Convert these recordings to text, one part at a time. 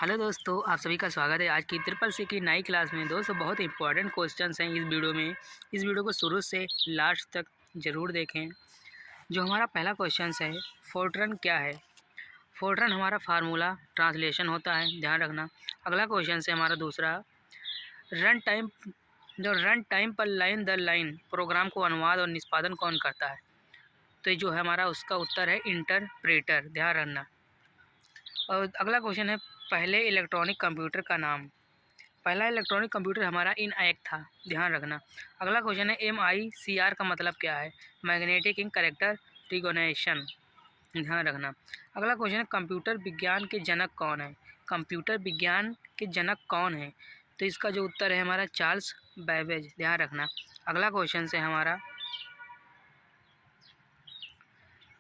Hello दोस्तों, आप सभी का स्वागत है आज की ट्रिपल सी की नई क्लास में। दोस्तों, बहुत इंपॉर्टेंट क्वेश्चंस हैं इस वीडियो में। इस वीडियो को शुरू से लास्ट तक ज़रूर देखें। जो हमारा पहला क्वेश्चन है, फोर्ट्रन क्या है? फोर्ट्रन हमारा फार्मूला ट्रांसलेशन होता है, ध्यान रखना। अगला क्वेश्चन है हमारा दूसरा, रन टाइम जो रन टाइम पर लाइन दर लाइन प्रोग्राम को अनुवाद और निष्पादन कौन करता है? तो ये जो है हमारा उसका उत्तर है इंटरप्रेटर, ध्यान रखना। और अगला क्वेश्चन है, पहले इलेक्ट्रॉनिक कंप्यूटर का नाम। पहला इलेक्ट्रॉनिक कंप्यूटर हमारा इनएक था, ध्यान रखना। अगला क्वेश्चन है, MICR का मतलब क्या है? मैग्नेटिक इंक कैरेक्टर रिकॉग्निशन, ध्यान रखना। अगला क्वेश्चन है, कंप्यूटर विज्ञान के जनक कौन है? कंप्यूटर विज्ञान के जनक कौन है? तो इसका जो उत्तर है हमारा चार्ल्स बैबेज, ध्यान रखना। अगला क्वेश्चन है हमारा,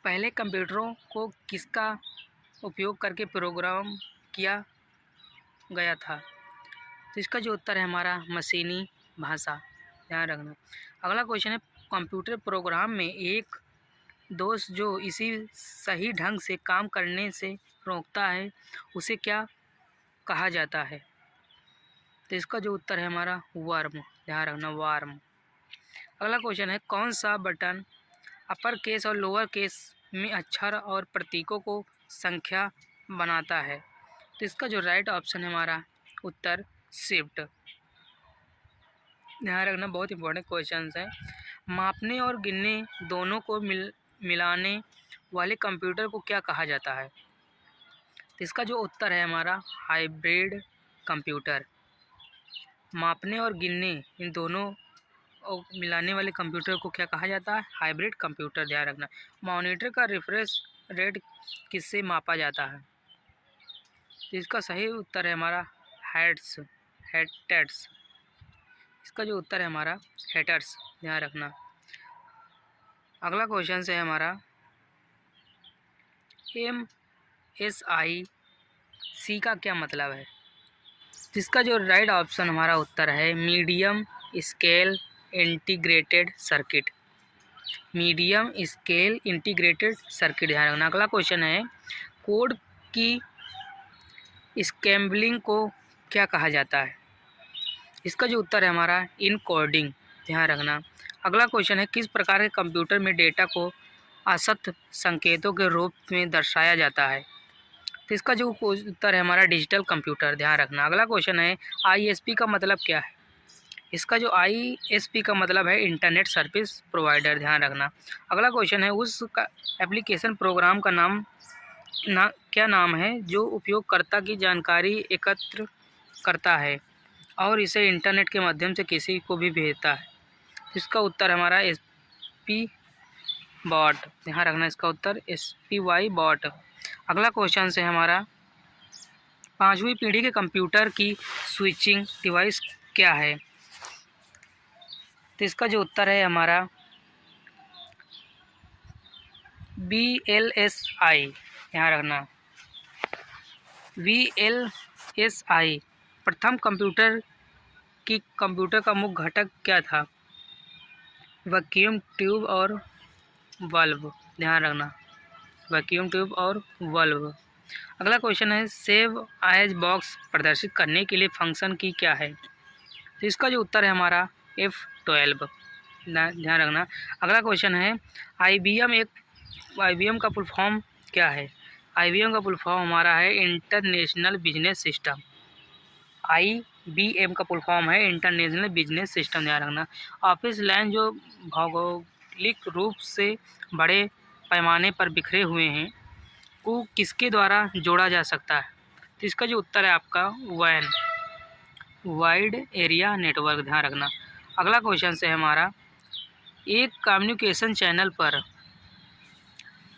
पहले कंप्यूटरों को किसका उपयोग करके प्रोग्राम किया गया था? तो इसका जो उत्तर है हमारा मशीनी भाषा, ध्यान रखना। अगला क्वेश्चन है, कंप्यूटर प्रोग्राम में एक दोष जो इसी सही ढंग से काम करने से रोकता है, उसे क्या कहा जाता है? तो इसका जो उत्तर है हमारा वर्म, ध्यान रखना, वार्म। अगला क्वेश्चन है, कौन सा बटन अपर केस और लोअर केस में अक्षर और प्रतीकों को संख्या बनाता है? तो इसका जो राइट ऑप्शन है हमारा उत्तर शिफ्ट, ध्यान रखना। बहुत इंपॉर्टेंट क्वेश्चन है। मापने और गिनने दोनों को मिलाने वाले कंप्यूटर को क्या कहा जाता है? तो इसका जो उत्तर है हमारा हाइब्रिड कंप्यूटर। मापने और गिनने इन दोनों और मिलाने वाले कंप्यूटर को क्या कहा जाता है? हाइब्रिड कंप्यूटर, ध्यान रखना। मॉनिटर का रिफ्रेश रेट किससे मापा जाता है? तो इसका सही उत्तर है हमारा हेटर्स। इसका जो उत्तर है हमारा हेटर्स, ध्यान रखना। अगला क्वेश्चन है हमारा, MSIC का क्या मतलब है? जिसका जो राइट ऑप्शन हमारा उत्तर है medium scale integrated circuit, medium scale integrated circuit, ध्यान रखना। अगला क्वेश्चन है, कोड की स्क्रैम्बलिंग को क्या कहा जाता है? इसका जो उत्तर है हमारा इनकोडिंग, ध्यान रखना। अगला क्वेश्चन है, किस प्रकार के कंप्यूटर में डेटा को असत संकेतों के रूप में दर्शाया जाता है? तो इसका जो उत्तर है हमारा डिजिटल कंप्यूटर, ध्यान रखना। अगला क्वेश्चन है, ISP का मतलब क्या है? इसका जो ISP का मतलब है इंटरनेट सर्विस प्रोवाइडर, ध्यान रखना। अगला क्वेश्चन है, उस एप्लीकेशन प्रोग्राम का क्या नाम है जो उपयोगकर्ता की जानकारी एकत्र करता है और इसे इंटरनेट के माध्यम से किसी को भी भेजता है? इसका उत्तर हमारा SP बॉट, ध्यान रखना। इसका उत्तर SPY बॉट। अगला क्वेश्चन है हमारा, पांचवी पीढ़ी के कंप्यूटर की स्विचिंग डिवाइस क्या है? तो इसका जो उत्तर है हमारा VLSI, ध्यान रखना। VLSI प्रथम कंप्यूटर का मुख्य घटक क्या था? वैक्यूम ट्यूब और बल्ब, ध्यान रखना, वैक्यूम ट्यूब और बल्ब। अगला क्वेश्चन है, सेव एज बॉक्स प्रदर्शित करने के लिए फंक्शन की क्या है? तो इसका जो उत्तर है हमारा F12, ध्यान रखना। अगला क्वेश्चन है, IBM का फुल फॉर्म क्या है? IBM का फुल फॉर्म हमारा है इंटरनेशनल बिजनेस सिस्टम। IBM का फुल फॉर्म है इंटरनेशनल बिजनेस सिस्टम, ध्यान रखना। ऑफिस लाइन जो भौगोलिक रूप से बड़े पैमाने पर बिखरे हुए हैं को किसके द्वारा जोड़ा जा सकता है? तो इसका जो उत्तर है आपका WAN, वाइड एरिया नेटवर्क, ध्यान रखना। अगला क्वेश्चन है हमारा, एक कम्युनिकेशन चैनल पर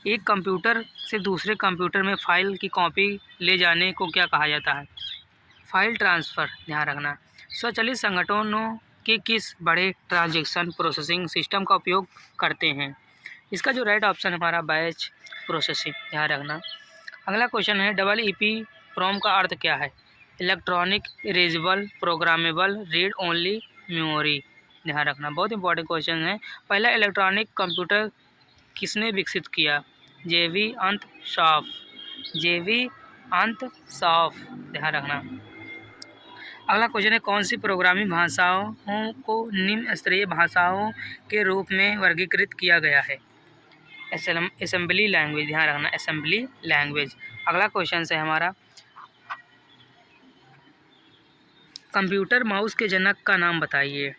एक कंप्यूटर से दूसरे कंप्यूटर में फाइल की कॉपी ले जाने को क्या कहा जाता है? फाइल ट्रांसफ़र, ध्यान रखना। स्वचालित संगठनों के किस बड़े ट्रांजैक्शन प्रोसेसिंग सिस्टम का उपयोग करते हैं? इसका जो राइट ऑप्शन हमारा बैच प्रोसेसिंग, ध्यान रखना। अगला क्वेश्चन है, EEPROM का अर्थ क्या है? Electronic erasable programmable read only memory, ध्यान रखना। बहुत इंपॉर्टेंट क्वेश्चन है। पहला इलेक्ट्रॉनिक कंप्यूटर किसने विकसित किया? JV अंतशाफ, JV अंत साफ, ध्यान रखना। अगला क्वेश्चन है कौन सी प्रोग्रामिंग भाषाओं को निम्न स्तरीय भाषाओं के रूप में वर्गीकृत किया गया है? असेंबली लैंग्वेज, ध्यान रखना, असेंबली लैंग्वेज। अगला क्वेश्चन है हमारा कंप्यूटर माउस के जनक का नाम बताइए।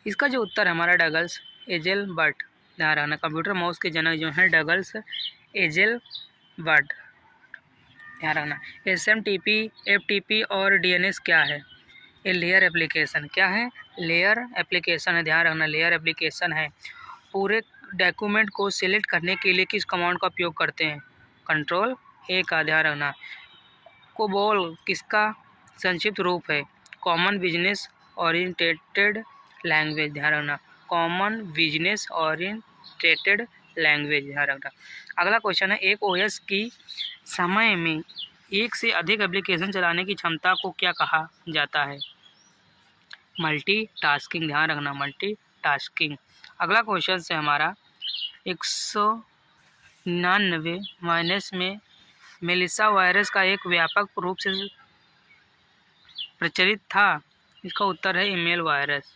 इसका जो उत्तर है हमारा डगलस एजेलबर्ट, ध्यान रखना। कंप्यूटर माउस के जनक जो हैं डगलस एजेलबर्ट, ध्यान रखना। SMTP, FTP और DNS क्या है? ये लेयर एप्लीकेशन, क्या है? लेयर एप्लीकेशन है, ध्यान रखना, लेयर एप्लीकेशन है। पूरे डॉक्यूमेंट को सिलेक्ट करने के लिए किस कमांड का उपयोग करते हैं? कंट्रोल A का, ध्यान रखना। कोबोल किसका संक्षिप्त रूप है? कॉमन बिजनेस ओरिएंटेड लैंग्वेज, ध्यान रखना, कॉमन बिजनेस ओरिएंटेड लैंग्वेज, ध्यान रखना। अगला क्वेश्चन है एक OS की समय में एक से अधिक एप्लीकेशन चलाने की क्षमता को क्या कहा जाता है? मल्टीटास्किंग, ध्यान रखना, मल्टीटास्किंग। अगला क्वेश्चन है हमारा 199 माइनस में मेलिसा वायरस का एक व्यापक रूप से प्रचलित था। इसका उत्तर है ईमेल वायरस,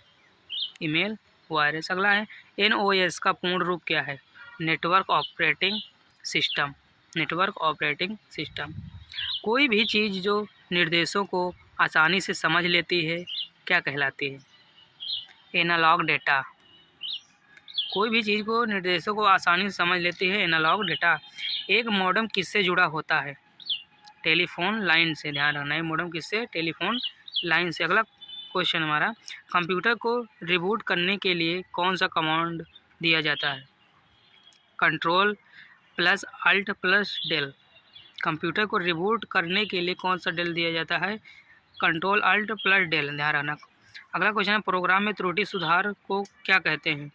ईमेल वायरस। अगला है NOS का पूर्ण रूप क्या है? Network operating system, network operating system. कोई भी चीज़ जो निर्देशों को आसानी से समझ लेती है क्या कहलाती है? Analogue data. कोई भी चीज़ को निर्देशों को आसानी से समझ लेती है, एनालॉग डेटा। एक मॉडेम किससे जुड़ा होता है? टेलीफोन लाइन से, ध्यान रखना है, मॉडेम किससे? टेलीफोन लाइन से। अगला क्वेश्चन हमारा कंप्यूटर को रिबूट करने के लिए कौन सा कमांड दिया जाता है? Control plus alt plus del. Computer को रिबूट करने के लिए कौन सा डेल दिया जाता है? कंट्रोल अल्ट प्लस डेल, ध्यान रखना। अगला क्वेश्चन है प्रोग्राम में त्रुटि सुधार को क्या कहते हैं?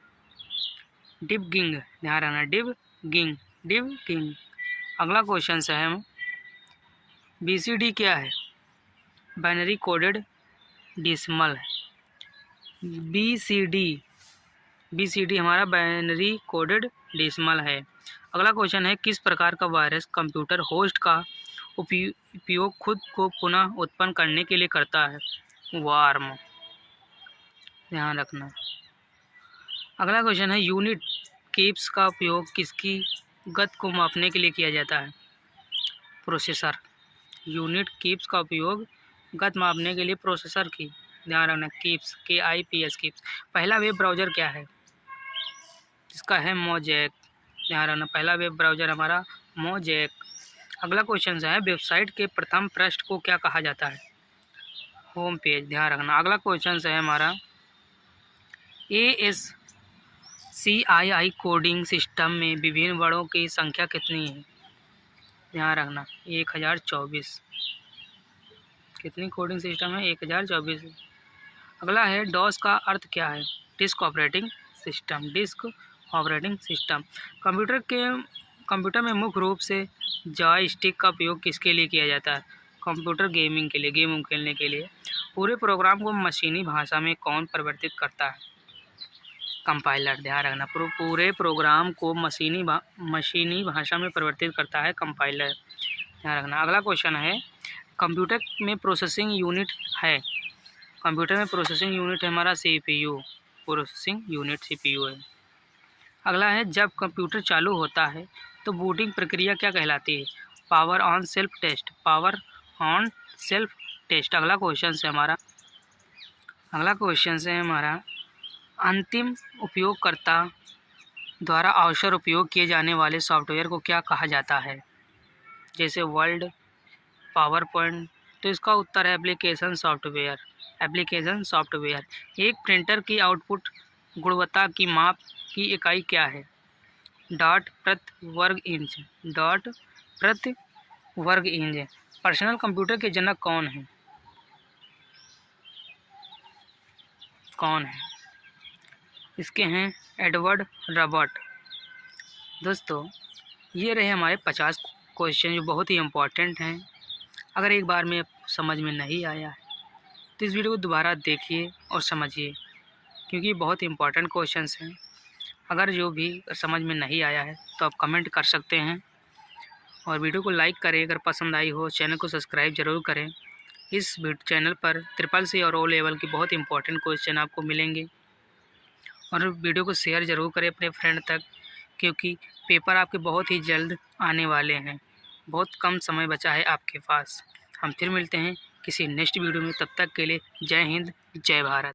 डिबगिंग, ध्यान रखना, डिबगिंग, डिबगिंग। अगला क्वेश्चन है हम BCD क्या है? बाइनरी कोडेड डेसिमल है। BCD हमारा बाइनरी कोडेड डेसिमल है। अगला क्वेश्चन है किस प्रकार का वायरस कंप्यूटर होस्ट का उपयोग खुद को पुनः उत्पन्न करने के लिए करता है? वार्म, ध्यान रखना। अगला क्वेश्चन है यूनिट कीप्स का उपयोग किसकी गति को मापने के लिए किया जाता है? प्रोसेसर। यूनिट कीप्स का उपयोग गति मापने के लिए प्रोसेसर की, ध्यान रखना, कीप्स, KIPS कीप्स। पहला वेब ब्राउज़र क्या है? इसका है मोज़ेक, ध्यान रखना, पहला वेब ब्राउज़र हमारा मोज़ेक। अगला क्वेश्चन है वेबसाइट के प्रथम पृष्ठ को क्या कहा जाता है? होम पेज, ध्यान रखना। अगला क्वेश्चन है हमारा ASCII कोडिंग सिस्टम में विभिन्न वर्णों की संख्या कितनी है? ध्यान रखना 1024। कितनी कोडिंग सिस्टम है? 1024। अगला है डॉस का अर्थ क्या है? Disk operating system, disk operating system. Computer में मुख्य रूप से जॉयस्टिक का उपयोग किसके लिए किया जाता है? कंप्यूटर गेमिंग के लिए, गेम खेलने के लिए। पूरे प्रोग्राम को मशीनी भाषा में कौन परिवर्तित करता है? कंपाइलर, ध्यान रखना, पूरे प्रोग्राम को मशीनी भाषा में परिवर्तित करता है कंपाइलर, ध्यान रखना। अगला क्वेश्चन है कंप्यूटर में प्रोसेसिंग यूनिट है? कंप्यूटर में प्रोसेसिंग यूनिट है हमारा CPU, प्रोसेसिंग यूनिट CPU है। अगला है जब कंप्यूटर चालू होता है तो बूटिंग प्रक्रिया क्या कहलाती है? Power on self test, power on self test. अगला क्वेश्चन है हमारा अंतिम उपयोगकर्ता द्वारा अवसर उपयोग किए जाने वाले सॉफ्टवेयर को क्या कहा जाता है? जैसे वर्ड, पावर पॉइंट, तो इसका उत्तर है एप्लीकेशन सॉफ्टवेयर, एप्लीकेशन सॉफ्टवेयर। एक प्रिंटर की आउटपुट गुणवत्ता की माप की इकाई क्या है? डॉट प्रति वर्ग इंच, डॉट प्रति वर्ग इंच। पर्सनल कंप्यूटर के जनक कौन है? इसके हैं एडवर्ड रॉबर्ट। दोस्तों ये रहे हमारे 50 क्वेश्चन जो बहुत ही इम्पोर्टेंट हैं। अगर एक बार में समझ में नहीं आया है तो इस वीडियो को दोबारा देखिए और समझिए, क्योंकि बहुत इम्पोर्टेंट क्वेश्चंस हैं। अगर जो भी समझ में नहीं आया है तो आप कमेंट कर सकते हैं और वीडियो को लाइक करें। अगर पसंद आई हो चैनल को सब्सक्राइब ज़रूर करें। इस चैनल पर SSC और ओ लेवल की बहुत इंपॉर्टेंट क्वेश्चन आपको मिलेंगे। और वीडियो को शेयर ज़रूर करें अपने फ्रेंड तक, क्योंकि पेपर आपके बहुत ही जल्द आने वाले हैं। बहुत कम समय बचा है आपके पास। हम फिर मिलते हैं किसी नेक्स्ट वीडियो में। तब तक के लिए जय हिंद, जय भारत।